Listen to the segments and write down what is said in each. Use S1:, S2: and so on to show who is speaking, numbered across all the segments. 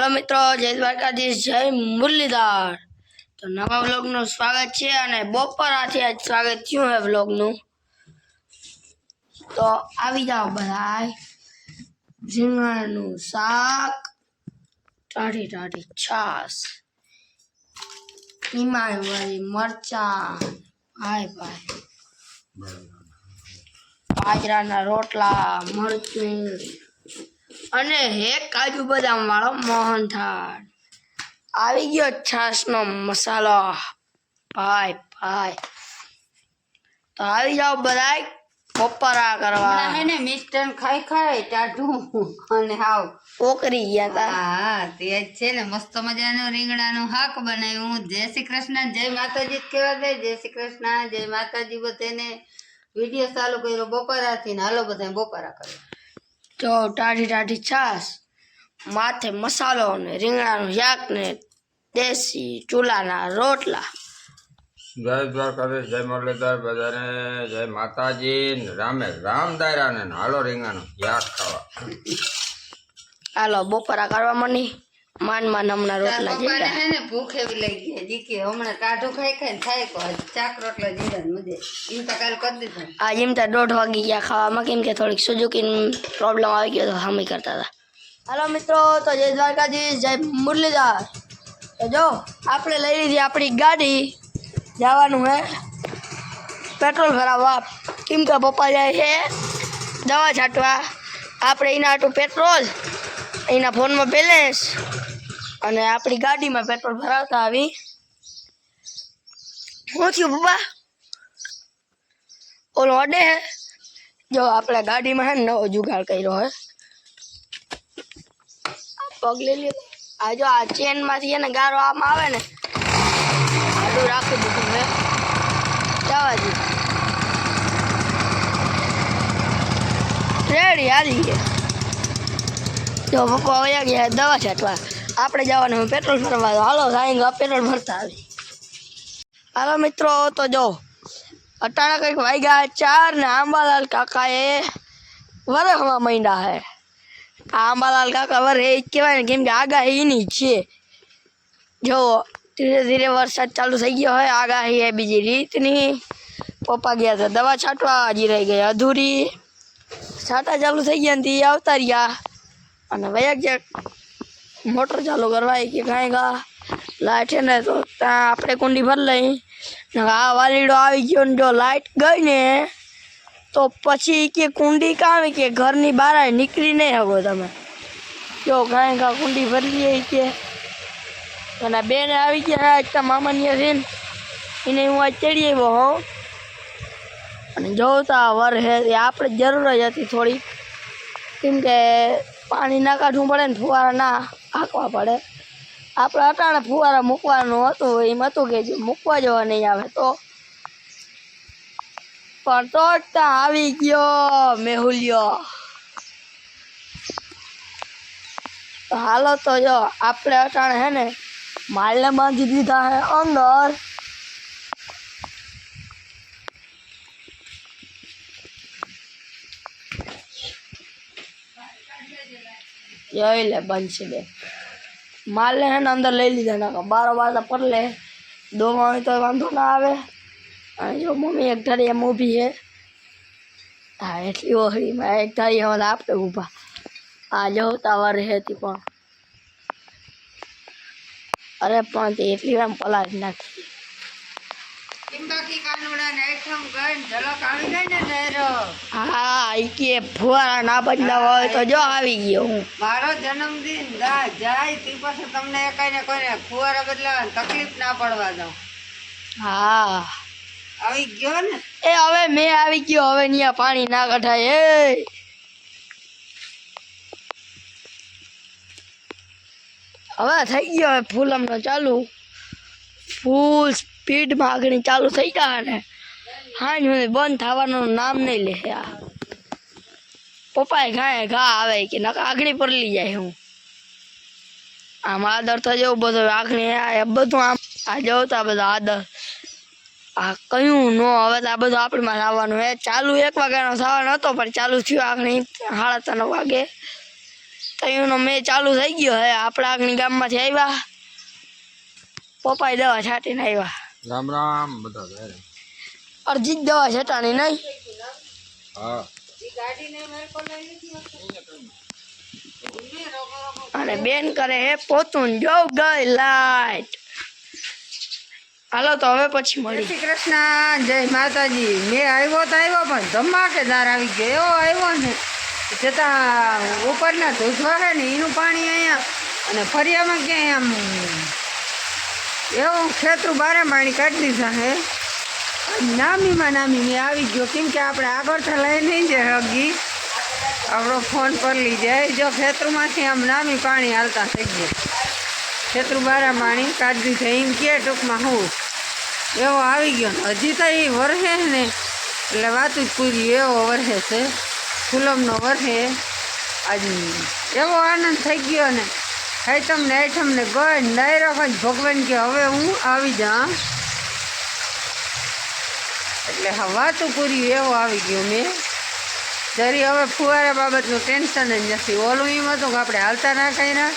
S1: Hello मित्रों, जय द्वारकाधीश, जय मुरलीधर। तो नवा व्लॉग નું સ્વાગત છે અને બપોરાથી આજ સ્વાગત થયું હે વ્લોગ નું। તો આવી જાઓ બધાય। રીંગણાનું શાક, ટાઢી ટાઢી છાશ, લીમડાવાળી મરચાં, ભાઈ ભાઈ બાજરાના રોટલા, મરચું અને એક કાજુ બદામ વાળો મોહનથાળ। આવી ગયો છાશનો મસાલો, ભાઈ ભાઈ। તો આવી જાઓ બધાય બપોરા કરવા।
S2: હે ને મિસ્ટર ખાઈ ખાઈ ટાઢું અને હાવ
S1: પોકરી ગયા તા।
S2: હા તે જ છે ને, મસ્ત મજાનું રીંગણાનું શાક બનાવ્યું। જય શ્રી કૃષ્ણ, જય માતાજી કહેવા દે। જય શ્રી કૃષ્ણ, જય માતાજી। બધાને વિડીયો ચાલુ કર્યો બપોરાથી ને હાલો બધા બપોરા કર્યો।
S1: તો ટાઢી ટાઢી છાશ, માથે મસાલો ને રીંગણાનું શાક ને દેશી ચૂલાના રોટલા।
S3: જય દ્વારકાધીશ, જય મુરલીધર, બધાને જય માતાજી। રામે રામ દાયરા ને હાલો રીંગણાનું શાક ખાવા।
S1: હાલો બપોરા કરવા મની માન હમણાં રોટલા
S2: પપ્પાને
S1: જીરા।
S2: હે ને ભૂખ એવી લાગી ગઈ જીકે હમણાં ટાઢું ખાઈ ખાઈ થાય કો ચાક રોટલા જીરા મજે એમ તો કાલ કરી દીધા।
S1: आज एम तो 1:30 वागी गया खावा केम के थोड़ी सुजुकी प्रॉब्लम आ गई तो हम ही करता था। हेलो मित्रों, तो जय द्वारकाधीश, जय मुरलीधर। तो जो आपने लई लीधी अपनी गाड़ी, जवानु है पेट्रोल भरावा। केम के पप्पा जाए है दवा छाटवा, आपणे एना हाटू पेट्रोल, एना फोन में बैलेंस अने अपनी गाड़ी में पेट्रोल भरावता आवी। શું થયું પપ્પા? ओलो अडे है जो अपने गाड़ी में है नवो जुगाड़ कर्यो है। पग ले लियो। आ जो आ चेन मांथी है ने गारो आम आवे ने आडू राखी दीधुं है। जावा जी रेडी हाली गया। जो पप्पा वया गया दवा छाटवा, आपणे जवानुं पेट्रोल भरवा। हालो जाएंगे पेट्रोल भरता आवी। हालो मित्रों, तो जो अटाणा कई वाग्या 4 ने आंबालाल काका ए वरहवा महीना है। आंबालाल काका वरे कहेवाय ने केम के आगाही एनी छे। जो धीरे धीरे वरसाद चालू थई गयो है, आगाही है बीजी रीतनी। पप्पा गया था दवा छाटवा, हजी रही गई अधूरी। छाटा चालू थई गया ती आवता रह्या अने वया गया मोटर चालू करवा के गायगा लाइट है ने तो आपणे कुंडी भर लई। आ वालीडो आई गयो ने जो लाइट गई ने तो पछी के कुंडी कावी के घरनी बहार निकली नहीं हको तमे। जो गाय का कुंडी भर लिए के अने बेन आई गया एक मामानी थीन इने हूँ आज चढ़ी आव्यो हूँ अने जोता वर है आपणे जरूर ज हती थोड़ी, केम के पाणी ना काढवू पड़े ने फुवारा ना हांकवा पड़े। આપણે અટાણે ફુવારા મૂકવાનું હતું, એમ હતું કે મૂકવા જવા નહીં આવે તો પણ તો જ ત્યાં આવી ગયો મેહુલિયો। તો હાલો તો જો આપણે અટાણે હે ને માલને બાંધી દીધા હે અંદર। જોઈ લે બનશે બે माल है ना अंदर ले लीधा ना 12 पर ले दो मामी तो वांधो ना आवे। जो मम्मी एक धारी एम ऊभी है। हाँ एटली ओहड़ी में एक धारी हम आपणे ऊभा। आ जोता वर हेती पण अरे पण ते एटली वार पलाट नाखी।
S2: કિંબાકી કાનુડા ને એકમ ગઈ ઝલક આવી ગઈ ને નેરો।
S1: हाँ ई के फुवारा ना बदलावा होय तो जो આવી ગયો હું।
S2: મારો જન્મદિન જાય તે પછી તમને એકાઈને કોઈને ફુવારા બદલાવા તકલીફ ના પડવા દો।
S1: हाँ
S2: આવી ગયો ને
S1: ए હવે મેં આવી ગયો, હવે નિયા પાણી ના કઢાય। ए હવે થઈ ગયો ફૂલમનો ચાલુ, ફૂલ स्पीड में आगनी चालू थी जाए ने हाँ बंद थवानुं नाम नहीं ले। पप्पा घाए घा आवे कि ना आगनी पर ली जाए हूँ आम आदर तो जो बधो आगनी बधु आम आ जोता बधा आदर आ क्यों नो हवे तो आ बधु आपणे में आववानुं है। चालू 1 वाग्यानो थवानो हतो पण चालू थयो आगनी 3:30 वागे। તયુંનો મેં ચાલુ થઈ ગયો હે. આપણા આગની ગામમાંથી આવ્યા, પપ્પાએ દવા છાંટીને આવ્યા.
S3: રામ રામ બધા ઘરે.
S1: અરજી જ દવા છટાણી નહીં.
S3: હા
S1: અને બેન કરે હે પોતું જો ગઈ લાઈટ. હાલો તો હવે પછી
S2: જય
S1: મળી.
S2: શ્રી કૃષ્ણ, જય માતાજી. મેં આવ્યો તો આવ્યો પણ ધમાકેદાર આવી ગયો. એવો આવ્યો ને છતાં ઉપરના ધોધવા છે ને એનું પાણી અહીંયા અને ફરિયામાં ક્યાંય આમ એવું ખેતરું બારે પાણી કાઢી દીધા હે. નામીમાં નામી મેં આવી ગયો, કેમ કે આપણે આગળથી લઈ નહીં જાય હગી આપણો ફોન પર લઈ જાય. જો ખેતરુંમાંથી આમ નામી પાણી હાલતા થઈ ગયા, ખેતરું બારા પાણી કાઢી દીધા એમ કે ટૂંકમાં હું એવો આવી ગયો ને હજી તો એ વરસે ને એટલે વાતું જ પૂરી એવો વરસે છે, ફૂલમનો વરસે. આજ એવો આનંદ થઈ ગયો ને આઈટમને ગઈ ડાયરેક્ટ જ ભગવાન કે હવે હું આવી જા. એટલે હા વાતું પૂરી એવો આવી ગયો મેં. જરી હવે ફુવારા બાબતનું ટેન્શન જ નથી. ઓલું એમ હતું કે આપણે હાલતા ના કર્યા,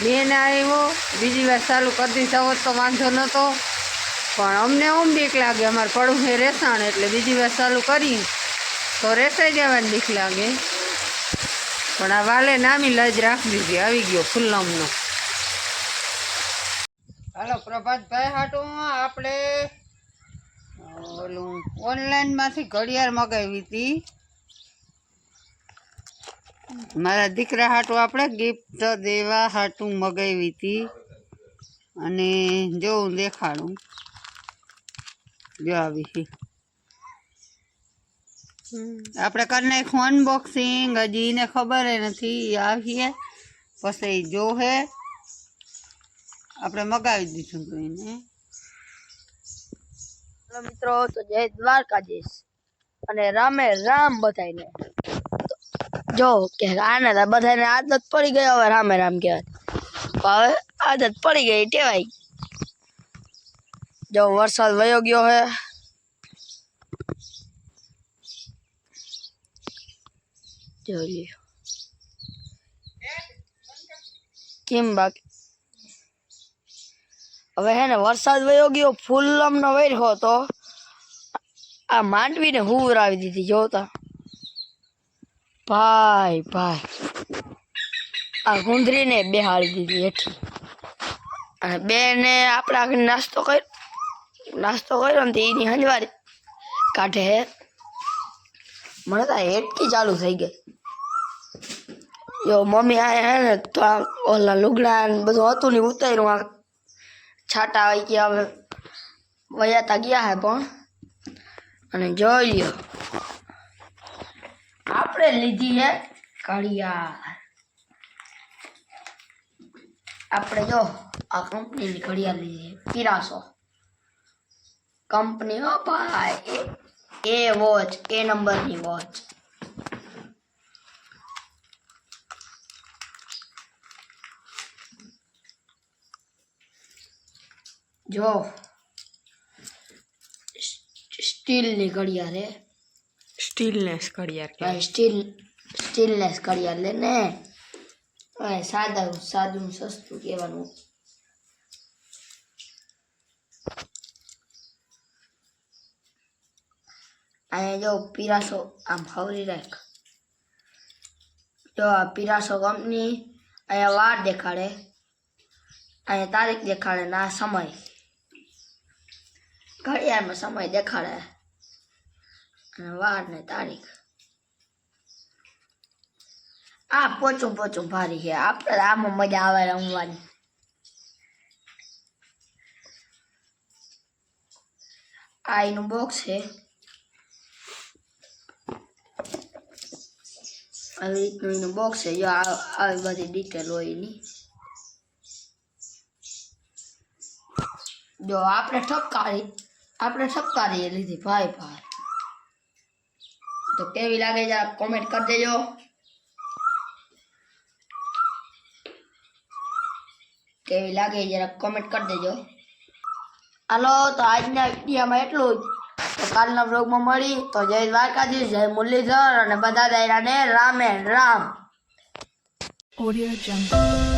S2: બેન આવ્યો બીજી વાર ચાલુ કરી દીધા હોત તો વાંધો નહોતો, પણ અમને ઓમ બીક લાગે. અમારે પડું છે રેસાણ એટલે બીજી વાર ચાલુ કરી તો રેસાઈ જવાની બીક લાગે. પણ આ વાલે નામી લાજ રાખી દીધી. આવી ગયો ફુલ્લમનો. હાલો પ્રભાતભાઈ હાટું આપણે ઓલું ઓનલાઈનમાંથી ઘડિયાળ મગાવી હતી. મારા દીકરા હાટું આપણે ગિફ્ટ દેવા હાટું મગાવી હતી. અને જોઉં દેખાડું, જો આવી છે. આપણે કરી નાખ્યું અનબોક્સિંગ. હજી એને ખબર નથી આવીએ પછી જોહે. આપણે મગાવી દીધું હતું એને.
S1: મિત્રો તો જય દ્વારકાધીશ અને રામે રામ બધાને. જો કે આને તો બધાને આદત પડી ગઈ, હવે રામે રામ કહેવાય. હવે આદત પડી ગઈ ટેવાઈ. જો વરસાદ વયો ગયો હે. જોઈ લ્યો કેમ બાકી. હવે હે ને વરસાદ વયો ગયો, ફૂલમનો વરસો તો આ માંડવીને હુવરાવી દીધી. જોતા ભાઈ આ ગુંદરીને બેહાડી દીધી હેઠી. અને બેને આપણે આગળ નાસ્તો કર્યો ને એની હંજવારી કાઢે હે. મને તો હેટકી ચાલુ થઈ ગઈ. જો મમ્મી આયા હે ને તો ઓલા લુગડા ને બધું હતું ને ઉતાર્યું. આ છાટા આવી ગયા, હવે વયાતા ગયા હે પણ. અને જોઈ લ્યો આપણે લીધી હે ઘડિયાળ. આપણે જો આ કંપનીની ઘડિયાળ લીધી છે, પિરાસો કંપની. હો ભાઈ, એ વોચ, એ નંબરની વોચ. જો સ્ટીલની ઘડિયાળ હે.
S2: સ્ટીલનેસ ઘડિયાળ
S1: સ્ટીલનેસ ઘડિયાળ લે ને. સાદું સસ્તું કહેવાનું. અહીંયા જો પિરાસો આમ હવરી રાખ. જો આ પિરાસો કંપની. અહીંયા વાર દેખાડે, અહીંયા તારીખ દેખાડે ને આ સમય. ઘડિયાળમાં સમય દેખાડે અને વાર ને તારીખ. આ પોચું ભારી છે. આપણે આમાં મજા આવે રમવાની. આ એનું બોક્સ છે. આવી રીતનું એનું બોક્સ છે. જો આવી બધી ડિટેલ હોય એની. જો આપણે ઠપકારી લીધી ભાઈ. તો કેવી લાગે છે કોમેન્ટ કરી દેજો. કેવી લાગે જરા કોમેન્ટ કરી દેજો. હાલો તો આજના વિડીયોમાં એટલું જ. તો કાલના વ્લોગમાં મળી. તો જય દ્વારકાધીશ, જય મુરલીધર અને બધા દાયરાને રામે રામ.
S4: Audio Jungle.